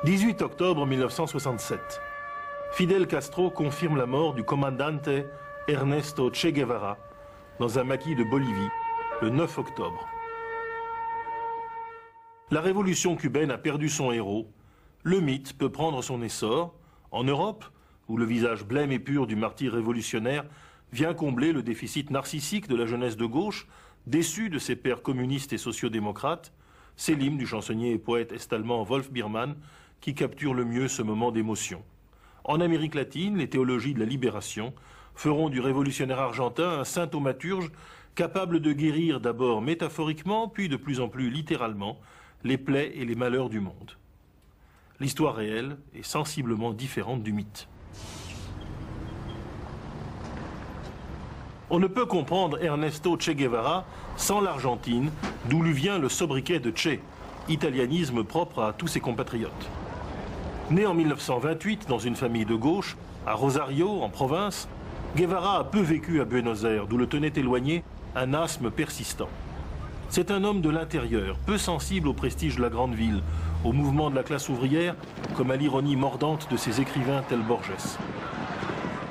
18 octobre 1967. Fidel Castro confirme la mort du commandante Ernesto Che Guevara dans un maquis de Bolivie le 9 octobre. La révolution cubaine a perdu son héros. Le mythe peut prendre son essor. En Europe, où le visage blême et pur du martyr révolutionnaire vient combler le déficit narcissique de la jeunesse de gauche, déçue de ses pairs communistes et sociodémocrates, c'est l'hymne du chansonnier et poète est-allemand Wolf Biermann qui capture le mieux ce moment d'émotion. En Amérique latine, les théologies de la libération feront du révolutionnaire argentin un saint thaumaturge capable de guérir d'abord métaphoriquement, puis de plus en plus littéralement, les plaies et les malheurs du monde. L'histoire réelle est sensiblement différente du mythe. On ne peut comprendre Ernesto Che Guevara sans l'Argentine, d'où lui vient le sobriquet de Che, italianisme propre à tous ses compatriotes. Né en 1928 dans une famille de gauche, à Rosario, en province, Guevara a peu vécu à Buenos Aires, d'où le tenait éloigné un asthme persistant. C'est un homme de l'intérieur, peu sensible au prestige de la grande ville, au mouvement de la classe ouvrière, comme à l'ironie mordante de ses écrivains tels Borges.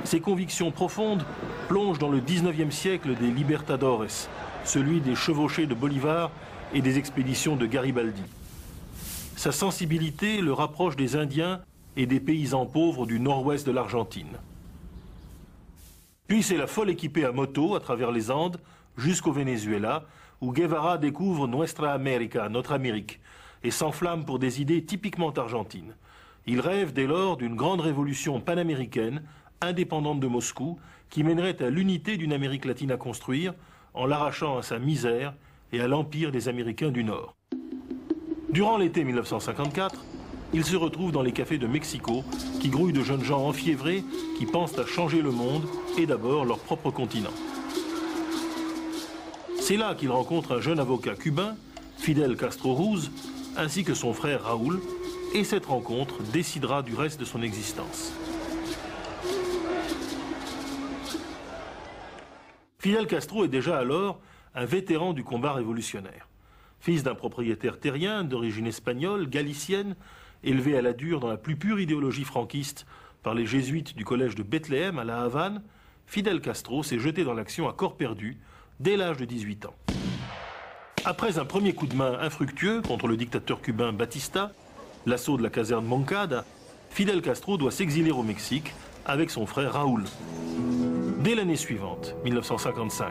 Ses convictions profondes plongent dans le 19e siècle des libertadores, celui des chevauchés de Bolivar et des expéditions de Garibaldi. Sa sensibilité le rapproche des Indiens et des paysans pauvres du nord-ouest de l'Argentine. Puis c'est la folle équipée à moto à travers les Andes jusqu'au Venezuela, où Guevara découvre Nuestra América, notre Amérique, et s'enflamme pour des idées typiquement argentines. Il rêve dès lors d'une grande révolution panaméricaine, indépendante de Moscou, qui mènerait à l'unité d'une Amérique latine à construire, en l'arrachant à sa misère et à l'empire des Américains du Nord. Durant l'été 1954, il se retrouve dans les cafés de Mexico, qui grouillent de jeunes gens enfiévrés qui pensent à changer le monde et d'abord leur propre continent. C'est là qu'il rencontre un jeune avocat cubain, Fidel Castro Ruz, ainsi que son frère Raúl, et cette rencontre décidera du reste de son existence. Fidel Castro est déjà alors un vétéran du combat révolutionnaire. Fils d'un propriétaire terrien d'origine espagnole, galicienne, élevé à la dure dans la plus pure idéologie franquiste par les jésuites du collège de Bethléem à La Havane, Fidel Castro s'est jeté dans l'action à corps perdu dès l'âge de 18 ans. Après un premier coup de main infructueux contre le dictateur cubain Batista, l'assaut de la caserne Moncada, Fidel Castro doit s'exiler au Mexique avec son frère Raúl. Dès l'année suivante, 1955,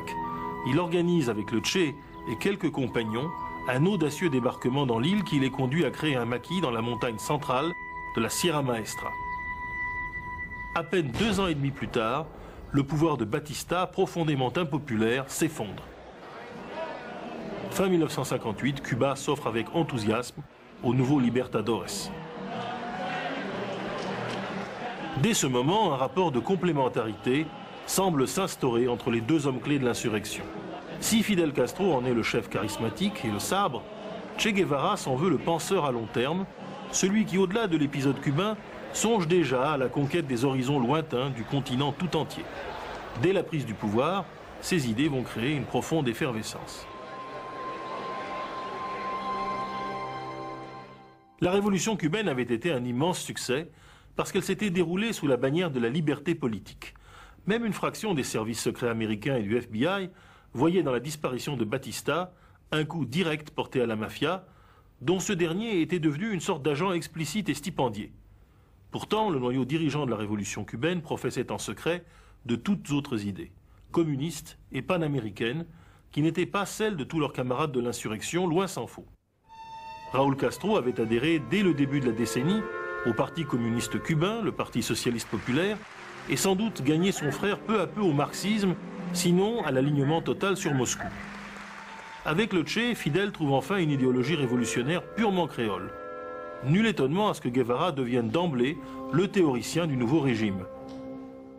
il organise avec le Che et quelques compagnons un audacieux débarquement dans l'île qui les conduit à créer un maquis dans la montagne centrale de la Sierra Maestra. À peine 2 ans et demi plus tard, le pouvoir de Batista, profondément impopulaire, s'effondre. Fin 1958, Cuba s'offre avec enthousiasme aux nouveaux libertadores. Dès ce moment, un rapport de complémentarité semble s'instaurer entre les deux hommes clés de l'insurrection. Si Fidel Castro en est le chef charismatique et le sabre, Che Guevara s'en veut le penseur à long terme, celui qui, au-delà de l'épisode cubain, songe déjà à la conquête des horizons lointains du continent tout entier. Dès la prise du pouvoir, ces idées vont créer une profonde effervescence. La révolution cubaine avait été un immense succès parce qu'elle s'était déroulée sous la bannière de la liberté politique. Même une fraction des services secrets américains et du FBI voyait dans la disparition de Batista un coup direct porté à la mafia, dont ce dernier était devenu une sorte d'agent explicite et stipendié. Pourtant, le noyau dirigeant de la révolution cubaine professait en secret de toutes autres idées, communistes et panaméricaines, qui n'étaient pas celles de tous leurs camarades de l'insurrection, loin s'en faut. Raúl Castro avait adhéré dès le début de la décennie au Parti communiste cubain, le Parti socialiste populaire, et sans doute gagné son frère peu à peu au marxisme, sinon à l'alignement total sur Moscou. Avec le Che, Fidel trouve enfin une idéologie révolutionnaire purement créole. Nul étonnement à ce que Guevara devienne d'emblée le théoricien du nouveau régime.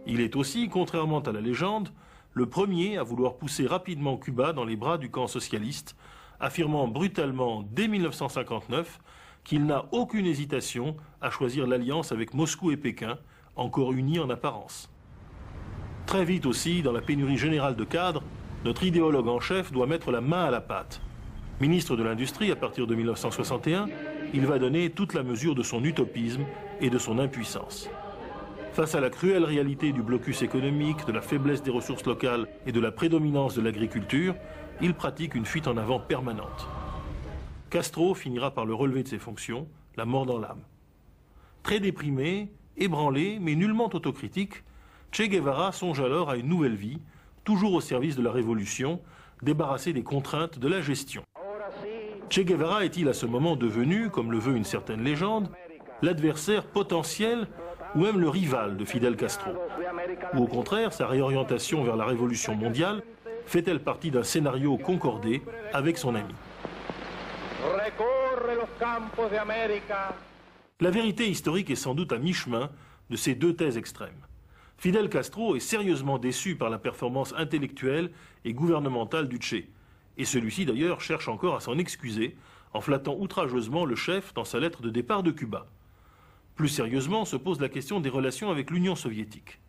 Il est aussi, contrairement à la légende, le premier à vouloir pousser rapidement Cuba dans les bras du camp socialiste, affirmant brutalement dès 1959 qu'il n'a aucune hésitation à choisir l'alliance avec Moscou et Pékin, encore unis en apparence. Très vite aussi, dans la pénurie générale de cadres, notre idéologue en chef doit mettre la main à la pâte. Ministre de l'Industrie à partir de 1961, il va donner toute la mesure de son utopisme et de son impuissance. Face à la cruelle réalité du blocus économique, de la faiblesse des ressources locales et de la prédominance de l'agriculture, il pratique une fuite en avant permanente. Castro finira par le relever de ses fonctions, la mort dans l'âme. Très déprimé, ébranlé, mais nullement autocritique, Che Guevara songe alors à une nouvelle vie, toujours au service de la révolution, débarrassé des contraintes de la gestion. Che Guevara est-il à ce moment devenu, comme le veut une certaine légende, l'adversaire potentiel ou même le rival de Fidel Castro? Ou au contraire, sa réorientation vers la révolution mondiale fait-elle partie d'un scénario concordé avec son ami? La vérité historique est sans doute à mi-chemin de ces deux thèses extrêmes. Fidel Castro est sérieusement déçu par la performance intellectuelle et gouvernementale du Che. Et celui-ci d'ailleurs cherche encore à s'en excuser en flattant outrageusement le chef dans sa lettre de départ de Cuba. Plus sérieusement se pose la question des relations avec l'Union soviétique.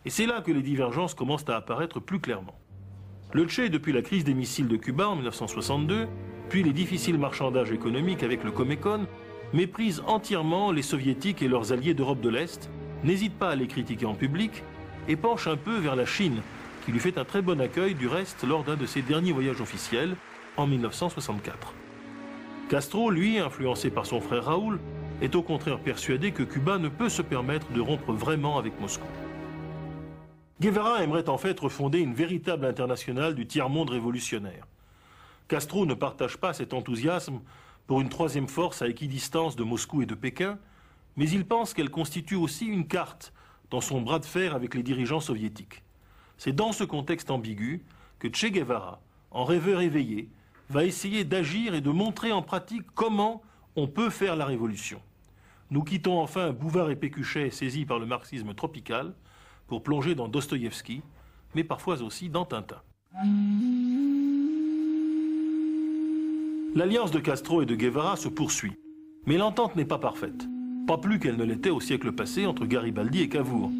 Et c'est là que les divergences commencent à apparaître plus clairement. Le Che, depuis la crise des missiles de Cuba en 1962, puis les difficiles marchandages économiques avec le Comecon, méprise entièrement les soviétiques et leurs alliés d'Europe de l'Est, n'hésite pas à les critiquer en public et penche un peu vers la Chine, qui lui fait un très bon accueil du reste lors d'un de ses derniers voyages officiels en 1964. Castro, lui, influencé par son frère Raoul, est au contraire persuadé que Cuba ne peut se permettre de rompre vraiment avec Moscou. Guevara aimerait en fait refonder une véritable internationale du tiers-monde révolutionnaire. Castro ne partage pas cet enthousiasme pour une troisième force à équidistance de Moscou et de Pékin, mais il pense qu'elle constitue aussi une carte dans son bras de fer avec les dirigeants soviétiques. C'est dans ce contexte ambigu que Che Guevara, en rêveur éveillé, va essayer d'agir et de montrer en pratique comment on peut faire la révolution. Nous quittons enfin Bouvard et Pécuchet saisis par le marxisme tropical pour plonger dans Dostoïevski, mais parfois aussi dans Tintin. L'alliance de Castro et de Guevara se poursuit, mais l'entente n'est pas parfaite. Pas plus qu'elle ne l'était au siècle passé entre Garibaldi et Cavour.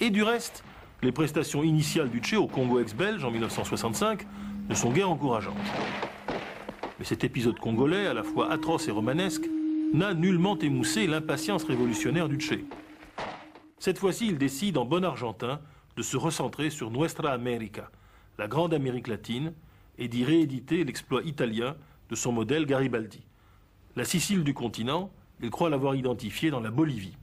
Et du reste, les prestations initiales du Che au Congo ex-belge en 1965 ne sont guère encourageantes. Mais cet épisode congolais, à la fois atroce et romanesque, n'a nullement émoussé l'impatience révolutionnaire du Che. Cette fois-ci, il décide en bon argentin de se recentrer sur Nuestra América, la grande Amérique latine, et d'y rééditer l'exploit italien de son modèle Garibaldi. La Sicile du continent, il croit l'avoir identifiée dans la Bolivie.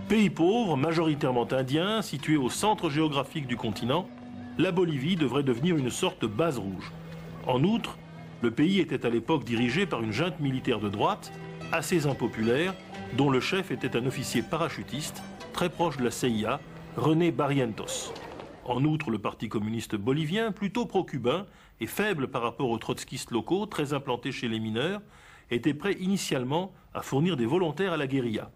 Pays pauvre, majoritairement indien, situé au centre géographique du continent, la Bolivie devrait devenir une sorte de base rouge. En outre, le pays était à l'époque dirigé par une junte militaire de droite, assez impopulaire, dont le chef était un officier parachutiste, très proche de la CIA, René Barrientos. En outre, le Parti communiste bolivien, plutôt pro-cubain et faible par rapport aux trotskistes locaux, très implantés chez les mineurs, était prêt initialement à fournir des volontaires à la guérilla.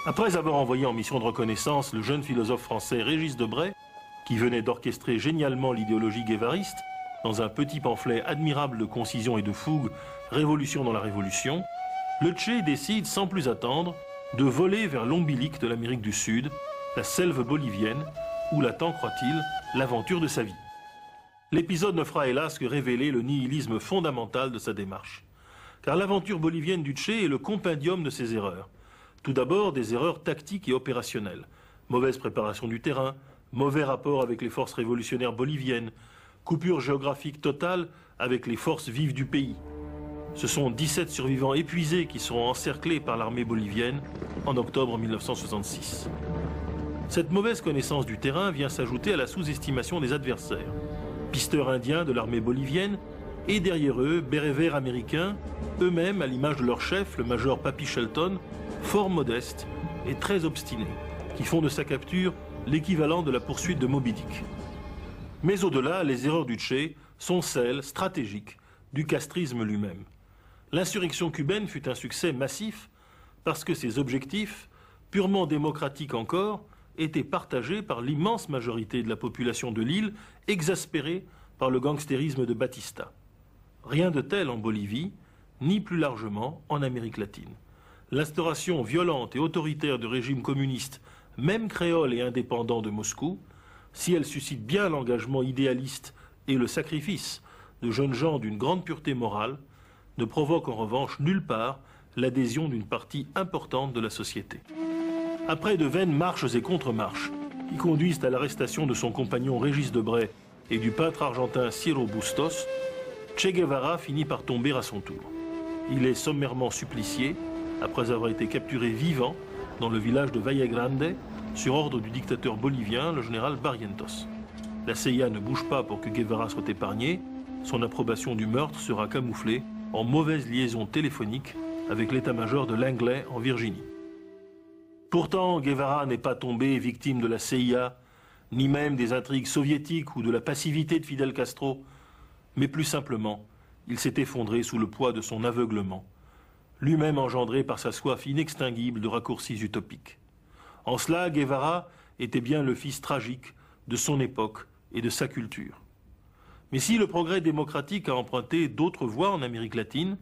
Après avoir envoyé en mission de reconnaissance le jeune philosophe français Régis Debray, qui venait d'orchestrer génialement l'idéologie guévariste, dans un petit pamphlet admirable de concision et de fougue, Révolution dans la Révolution, le Che décide sans plus attendre de voler vers l'ombilic de l'Amérique du Sud, la selve bolivienne, où l'attend, croit-il, l'aventure de sa vie. L'épisode ne fera hélas que révéler le nihilisme fondamental de sa démarche. Car l'aventure bolivienne du Che est le compendium de ses erreurs. Tout d'abord, des erreurs tactiques et opérationnelles. Mauvaise préparation du terrain, mauvais rapport avec les forces révolutionnaires boliviennes, coupure géographique totale avec les forces vives du pays. Ce sont 17 survivants épuisés qui seront encerclés par l'armée bolivienne en octobre 1966. Cette mauvaise connaissance du terrain vient s'ajouter à la sous-estimation des adversaires. Pisteurs indiens de l'armée bolivienne et derrière eux, bérets verts américains, eux-mêmes, à l'image de leur chef, le major Pappy Shelton, fort modestes et très obstinés, qui font de sa capture l'équivalent de la poursuite de Moby Dick. Mais au-delà, les erreurs du Che sont celles, stratégiques, du castrisme lui-même. L'insurrection cubaine fut un succès massif parce que ses objectifs, purement démocratiques encore, étaient partagés par l'immense majorité de la population de l'île, exaspérée par le gangstérisme de Batista. Rien de tel en Bolivie, ni plus largement en Amérique latine. L'instauration violente et autoritaire de régimes communistes, même créoles et indépendants de Moscou, si elle suscite bien l'engagement idéaliste et le sacrifice de jeunes gens d'une grande pureté morale, ne provoque en revanche nulle part l'adhésion d'une partie importante de la société. Après de vaines marches et contre-marches, qui conduisent à l'arrestation de son compagnon Régis Debray et du peintre argentin Ciro Bustos, Che Guevara finit par tomber à son tour. Il est sommairement supplicié, après avoir été capturé vivant dans le village de Valle Grande, sur ordre du dictateur bolivien, le général Barrientos. La CIA ne bouge pas pour que Guevara soit épargné. Son approbation du meurtre sera camouflée en mauvaise liaison téléphonique avec l'état-major de Langley en Virginie. Pourtant, Guevara n'est pas tombé victime de la CIA, ni même des intrigues soviétiques ou de la passivité de Fidel Castro, mais plus simplement, il s'est effondré sous le poids de son aveuglement, lui-même engendré par sa soif inextinguible de raccourcis utopiques. En cela, Guevara était bien le fils tragique de son époque et de sa culture. Mais si le progrès démocratique a emprunté d'autres voies en Amérique latine,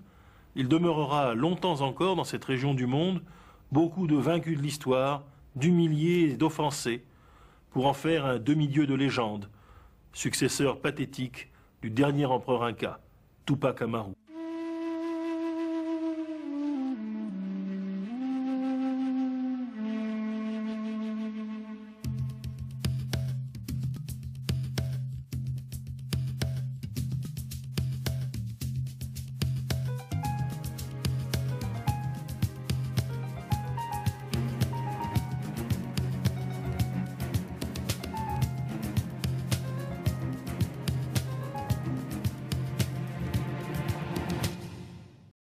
il demeurera longtemps encore dans cette région du monde beaucoup de vaincus de l'histoire, d'humiliés et d'offensés, pour en faire un demi-dieu de légende, successeur pathétique du dernier empereur inca, Tupac Amaru.